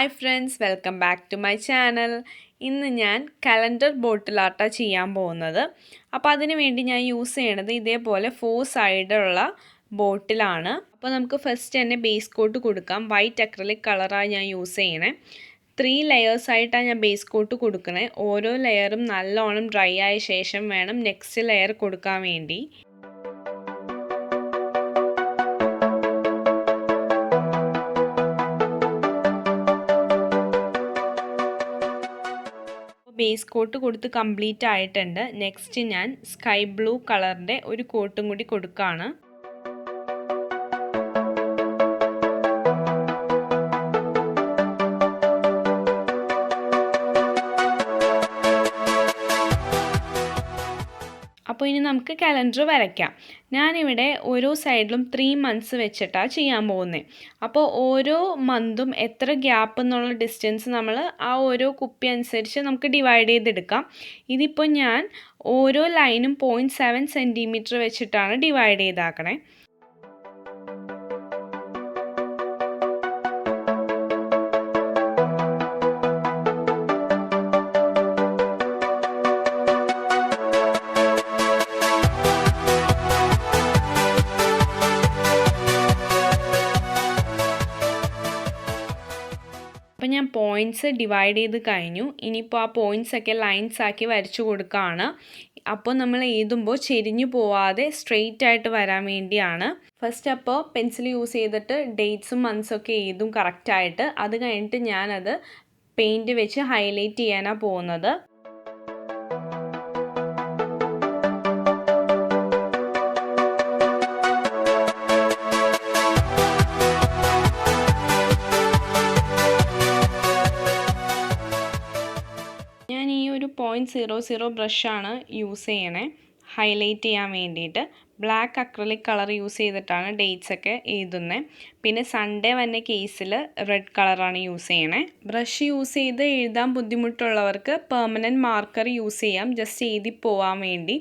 Hi friends, welcome back to my channel. ഇന്ന് ഞാൻ calendar ബോട്ടിൽ ആർട്ടാണ് ചെയ്യാൻ പോകുന്നത്. അപ്പോൾ അതിനു വേണ്ടി ഞാൻ യൂസ് ചെയ്യണത് ഇതേപോലെ 4 സൈഡുള്ള ബോട്ടിലാണ്. അപ്പോൾ നമുക്ക് ഫസ്റ്റ് തന്നെ ബേസ് കോട്ട് കൊടുക്കാം. വൈറ്റ് അക്രിലിക് കളറാണ് ഞാൻ യൂസ് ചെയ്യണേ. 3 ലെയേഴ്സ് ആയിട്ടാണ് ഞാൻ ബേസ് കോട്ട് കൊടുക്കണേ. ഓരോ ലെയറും നല്ലോണം ഡ്രൈ ആയ ശേഷം വേണം നെക്സ്റ്റ് ലെയർ കൊടുക്കാൻ വേണ്ടി. ബേസ് കോട്ട് കൊടുത്ത് കംപ്ലീറ്റ് ആയിട്ടുണ്ട്. നെക്സ്റ്റ് ഞാൻ സ്കൈ ബ്ലൂ കളറിൻ്റെ ഒരു കോട്ടും കൂടി കൊടുക്കുകയാണ്. അപ്പോൾ ഇനി നമുക്ക് കലണ്ടർ വരയ്ക്കാം. ഞാനിവിടെ ഓരോ സൈഡിലും 3 മന്ത്സ് വെച്ചിട്ടാണ് ചെയ്യാൻ പോകുന്നത്. അപ്പോൾ ഓരോ മന്തും എത്ര ഗ്യാപ്പ് എന്നുള്ള ഡിസ്റ്റൻസ് നമ്മൾ ആ ഓരോ കുപ്പി അനുസരിച്ച് നമുക്ക് ഡിവൈഡ് ചെയ്തെടുക്കാം. ഇതിപ്പോൾ ഞാൻ ഓരോ ലൈനും 0.7 സെൻറ്റിമീറ്റർ വെച്ചിട്ടാണ് ഡിവൈഡ് ചെയ്താക്കണേ. അപ്പോൾ ഞാൻ പോയിൻറ്റ്സ് ഡിവൈഡ് ചെയ്ത് കഴിഞ്ഞു. ഇനിയിപ്പോൾ ആ പോയിൻറ്റ്സൊക്കെ ലൈൻസ് ആക്കി വരച്ചു കൊടുക്കുകയാണ്. അപ്പോൾ നമ്മൾ എഴുതുമ്പോൾ ചെരിഞ്ഞു പോവാതെ സ്ട്രെയിറ്റ് ആയിട്ട് വരാൻ വേണ്ടിയാണ്. ഫസ്റ്റ് അപ്പോൾ പെൻസിൽ യൂസ് ചെയ്തിട്ട് ഡേറ്റ്സും മന്ത്സൊക്കെ എഴുതും കറക്റ്റായിട്ട്. അത് കഴിഞ്ഞിട്ട് ഞാനത് പെയിൻറ്റ് വെച്ച് ഹൈലൈറ്റ് ചെയ്യാനാണ് പോകുന്നത്. ഞാൻ ഈ ഒരു 0.00 ബ്രഷാണ് യൂസ് ചെയ്യണേ ഹൈലൈറ്റ് ചെയ്യാൻ വേണ്ടിയിട്ട്. ബ്ലാക്ക് അക്രിലിക് കളർ യൂസ് ചെയ്തിട്ടാണ് ഡേറ്റ്സ് ഒക്കെ എഴുതുന്നത്. പിന്നെ സൺഡേ വന്ന കേസിൽ റെഡ് കളറാണ് യൂസ് ചെയ്യണേ. ബ്രഷ് യൂസ് ചെയ്ത് എഴുതാൻ ബുദ്ധിമുട്ടുള്ളവർക്ക് പെർമനൻറ്റ് മാർക്കർ യൂസ് ചെയ്യാം, ജസ്റ്റ് എഴുതി പോവാൻ വേണ്ടി.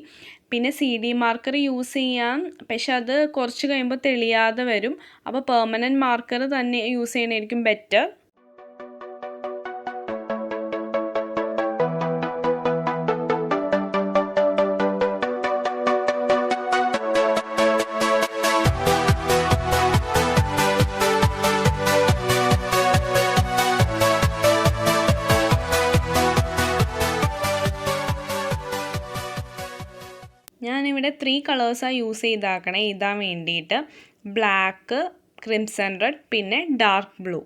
പിന്നെ CD മാർക്കർ യൂസ് ചെയ്യാം, പക്ഷെ അത് കുറച്ച് കഴിയുമ്പോൾ തെളിയാതെ വരും. അപ്പോൾ പെർമനൻറ്റ് മാർക്കർ തന്നെ യൂസ് ചെയ്യണമായിരിക്കും ബെറ്റർ. ഞാനിവിടെ 3 കളേഴ്സാണ് യൂസ് ചെയ്താക്കണേ എഴുതാൻ വേണ്ടിയിട്ട്. ബ്ലാക്ക്, ക്രിംസൺ റെഡ്, പിന്നെ ഡാർക്ക് ബ്ലൂ.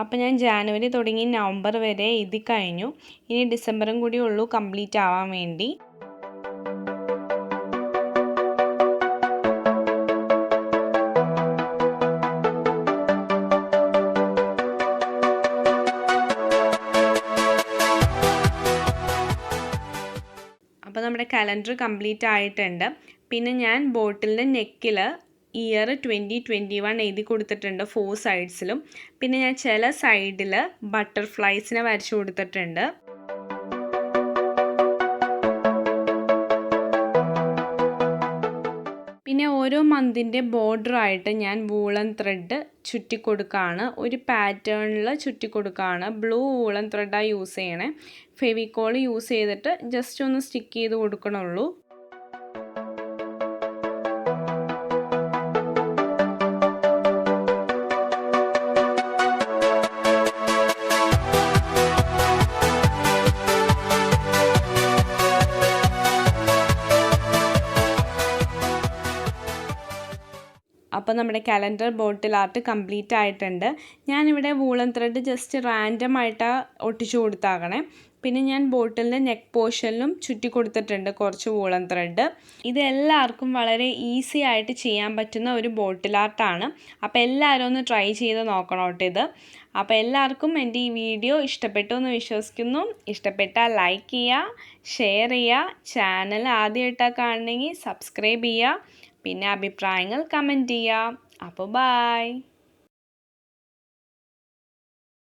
അപ്പോൾ ഞാൻ ജാനുവരി തുടങ്ങി നവംബർ വരെ എഴുതി കഴിഞ്ഞു. ഇനി ഡിസംബറും കൂടി ഉള്ളൂ കംപ്ലീറ്റ് ആവാൻ വേണ്ടി. അപ്പോൾ നമ്മുടെ കലണ്ടർ കംപ്ലീറ്റ് ആയിട്ടുണ്ട്. പിന്നെ ഞാൻ ബോട്ടിലിൻ്റെ നെക്കിൽ ഇയർ 2021 എഴുതി കൊടുത്തിട്ടുണ്ട് 4 സൈഡ്സിലും. പിന്നെ ഞാൻ ചില സൈഡിൽ ബട്ടർഫ്ലൈസിനെ വരച്ചു കൊടുത്തിട്ടുണ്ട്. പിന്നെ ഓരോ മന്തിൻ്റെ ബോർഡറായിട്ട് ഞാൻ വൂളൻ ത്രെഡ് ചുറ്റിക്കൊടുക്കുകയാണ്. ഒരു പാറ്റേണിൽ ചുറ്റിക്കൊടുക്കുകയാണ്. ബ്ലൂ വൂളൻ ത്രെഡാണ് യൂസ് ചെയ്യണേ. ഫെവിക്കോൾ യൂസ് ചെയ്തിട്ട് ജസ്റ്റ് ഒന്ന് സ്റ്റിക്ക് ചെയ്ത് കൊടുക്കണുള്ളൂ. അപ്പോൾ നമ്മുടെ കലണ്ടർ ബോട്ടിൽ ആർട്ട് കംപ്ലീറ്റ് ആയിട്ടുണ്ട്. ഞാനിവിടെ വൂളൻ ത്രെഡ് ജസ്റ്റ് റാൻഡം ആയിട്ടാണ് ഒട്ടിച്ചു കൊടുത്താകണേ. പിന്നെ ഞാൻ ബോട്ടിലിൻ്റെ നെക്ക് പോർഷനിലും ചുറ്റി കൊടുത്തിട്ടുണ്ട് കുറച്ച് വൂളൻ ത്രെഡ്. ഇത് എല്ലാവർക്കും വളരെ ഈസി ആയിട്ട് ചെയ്യാൻ പറ്റുന്ന ഒരു ബോട്ടിൽ ആർട്ടാണ്. അപ്പോൾ എല്ലാവരും ഒന്ന് ട്രൈ ചെയ്ത് നോക്കണം കേട്ടോ ഇത്. അപ്പോൾ എല്ലാവർക്കും എൻ്റെ ഈ വീഡിയോ ഇഷ്ടപ്പെട്ടു എന്ന് വിശ്വസിക്കുന്നു. ഇഷ്ടപ്പെട്ടാൽ ലൈക്ക് ചെയ്യുക, ഷെയർ ചെയ്യുക. ചാനൽ ആദ്യമായിട്ടാണ് കാണണമെങ്കിൽ സബ്സ്ക്രൈബ് ചെയ്യുക. പിന്നെ അഭിപ്രായങ്ങൾ കമൻറ്റ് ചെയ്യുക. അപ്പോൾ ബായ്.